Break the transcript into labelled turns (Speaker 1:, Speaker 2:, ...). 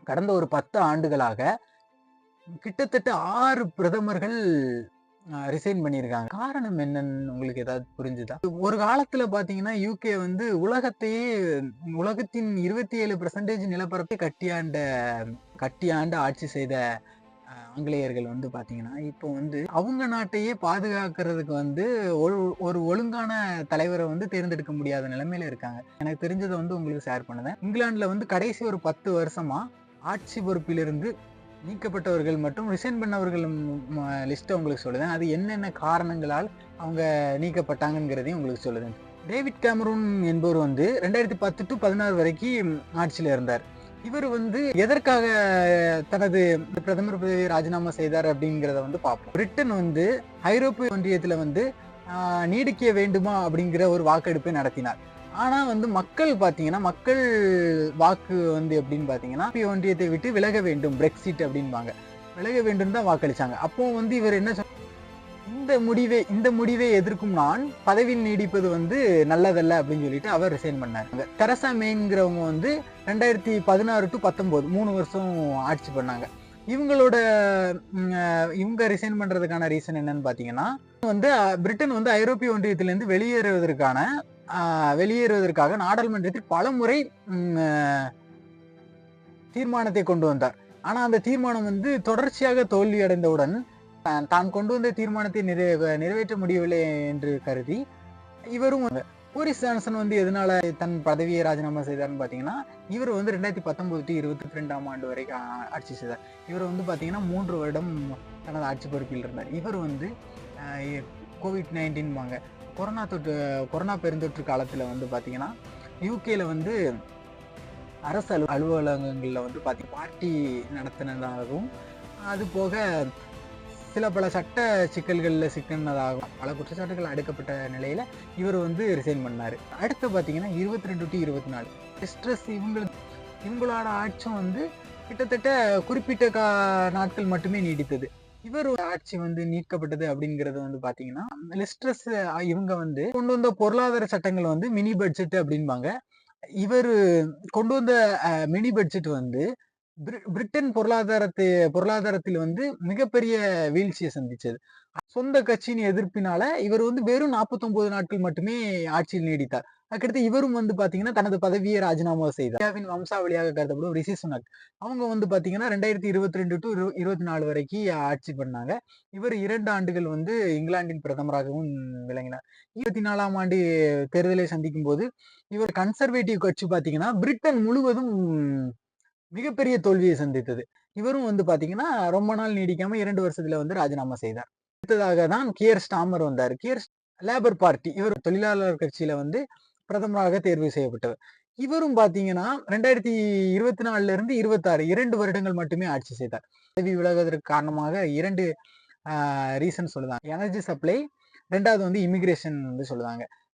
Speaker 1: கடந்த ஒரு 10 ஆண்டுகளாக கிட்டத்தட்ட 6 பிரதமர்கள் ரிசைன் பண்ணியிருக்காங்க. காரணம் என்னன்னு உங்களுக்கு ஏதாவது புரிஞ்சுதா? ஒரு காலத்துல பார்த்தீங்கன்னா, யுகே வந்து உலகத்தின் 27% நிலப்பரப்பை கட்டியாண்டு ஆட்சி செய்த ஆங்கிலேயர்கள் வந்து பார்த்தீங்கன்னா, இப்போ வந்து அவங்க நாட்டையே பாதுகாக்கிறதுக்கு வந்து ஒரு ஒரு ஒழுங்கான தலைவர வந்து தேர்ந்தெடுக்க முடியாத நிலைமையில இருக்காங்க. எனக்கு தெரிஞ்சத வந்து உங்களுக்கு ஷேர் பண்ணுறேன். இங்கிலாந்துல வந்து கடைசி ஒரு 10 வருஷமா ஆட்சி பொறுப்பிலிருந்து நீக்கப்பட்டவர்கள் மற்றும் ரிசைன் பண்ணவர்கள் லிஸ்ட்ட உங்களுக்கு சொல்லுதேன். அது என்னென்ன காரணங்களால் அவங்க நீக்கப்பட்டாங்கங்கிறதையும் உங்களுக்கு சொல்லுதேன். டேவிட் கேமரூன் என்பவர் வந்து 2010 to 16 வரைக்கும் ஆட்சியில இருந்தார். இவர் வந்து எதற்காக தனது பிரதமர் பதவியை ராஜினாமா செய்தார் அப்படிங்கிறத வந்து பார்ப்போம். பிரிட்டன் வந்து ஐரோப்பிய ஒன்றியத்துல வந்து நீடிக்க வேண்டுமா அப்படிங்கிற ஒரு வாக்கெடுப்பை நடத்தினார். ஆனா வந்து மக்கள் பாத்தீங்கன்னா, மக்கள் வாக்கு வந்து எப்படின்னு பாத்தீங்கன்னா, ஐரோப்பிய ஒன்றியத்தை விட்டு விலக வேண்டும், பிரெக்சிட் அப்படின்பாங்க. விலக வேண்டும் தான் வாக்களிச்சாங்க. அப்போ வந்து இவர் என்ன இந்த முடிவை எதிர்க்கும் நான் பதவியில் நீடிப்பது வந்து நல்லதல்ல அப்படின்னு சொல்லிட்டு அவர் ரிசைன் பண்ணாரு. தெரசா மேங்கிறவங்க வந்து 2016 to 19 3 வருஷம் ஆட்சி பண்ணாங்க. இவங்க ரிசைன் பண்றதுக்கான ரீசன் என்னன்னு பாத்தீங்கன்னா, வந்து பிரிட்டன் வந்து ஐரோப்பிய ஒன்றியத்திலிருந்து வெளியேறுவதற்காக நாடாளுமன்றத்தில் பலமுறை தீர்மானத்தை கொண்டு வந்தார். ஆனா அந்த தீர்மானம் வந்து தொடர்ச்சியாக தோல்வி அடைந்தவுடன் தான் கொண்டு வந்த தீர்மானத்தை நிறைவேற்ற முடியவில்லை என்று கருதி இவரும் போரிஸ் ஜான்சன் வந்து எதனால தன் பதவியை ராஜினாமா செய்தார்னு பாத்தீங்கன்னா, இவர் வந்து 2019 to 22ஆம் ஆண்டு வரைக்கும் ஆட்சி செய்தார். இவர் வந்து பாத்தீங்கன்னா 3 வருடம் தனது ஆட்சி பொறுப்பில் இருந்தார். இவர் வந்து COVID-19 வாங்க கொரோனா பெருந்தொற்று காலத்துல வந்து பாத்தீங்கன்னா யூகேல வந்து அரசு அலுவலகங்கள்ல வந்து பார்ட்டி நடத்தினதாகவும், அது போக சில பல சட்ட சிக்கல்களில் சிக்கினதாகவும் பல குற்றச்சாட்டுகள் அடுக்கப்பட்ட நிலையில இவர் வந்து ரிசைன் பண்ணாரு. அடுத்து பார்த்தீங்கன்னா 22 to 24 ஸ்ட்ரெஸ் இவங்களோட ஆட்சியும் வந்து கிட்டத்தட்ட குறிப்பிட்ட நாட்கள் மட்டுமே நீடித்தது. இவர் ஆட்சி வந்து நீக்கப்பட்டது அப்படிங்கிறது வந்து பாத்தீங்கன்னா, லிஸ்ட்ரஸ் இவங்க வந்து கொண்டு வந்த பொருளாதார சட்டங்கள் வந்து மினி பட்ஜெட் அப்படின்பாங்க. இவரு கொண்டு வந்த மினி பட்ஜெட் வந்து பிரிட்டன் பொருளாதாரத்தில் வந்து மிகப்பெரிய வீழ்ச்சியை சந்திச்சது. சொந்த கட்சியின் எதிர்ப்பினால இவர் வந்து வெறும் 49 நாட்கள் மட்டுமே ஆட்சியில் நீடித்தார். அதுக்கடுத்து இவரும் வந்து பாத்தீங்கன்னா தனது பதவியை ராஜினாமா செய்தார். இந்தியாவின் வம்சாவளியாக கருதப்படும் ரிஷி சுனக் அவங்க வந்து பாத்தீங்கன்னா 2022 to 24 வரைக்கும் ஆட்சி பண்ணாங்க. இவர் 2 ஆண்டுகள் வந்து இங்கிலாந்தின் பிரதமராகவும் விளங்கினார். 24ஆம் ஆண்டு தேர்தலை சந்திக்கும் போது இவர் கன்சர்வேட்டிவ் கட்சி பாத்தீங்கன்னா பிரிட்டன் முழுவதும் மிகப்பெரிய தோல்வியை சந்தித்தது. இவரும் வந்து பாத்தீங்கன்னா ரொம்ப நாள் நீடிக்காம 2 வருஷத்துல வந்து ராஜினாமா செய்தார். அடுத்ததாக தான் கியர் ஸ்டாமர் வந்தார். லேபர் பார்ட்டி இவர் தொழிலாளர் கட்சியில வந்து பிரதமராக தேர்வு செய்யப்பட்டவர். இவரும் பாத்தீங்கன்னா 2024 இருந்து 26 2 வருடங்கள் மட்டுமே ஆட்சி செய்தார். பதவி விலகுவதற்கு காரணமாக 2 ரீசன் சொல்லுதாங்க. எனர்ஜி சப்ளை, 2வது வந்து இமிகிரேஷன் வந்து சொல்லுதாங்க.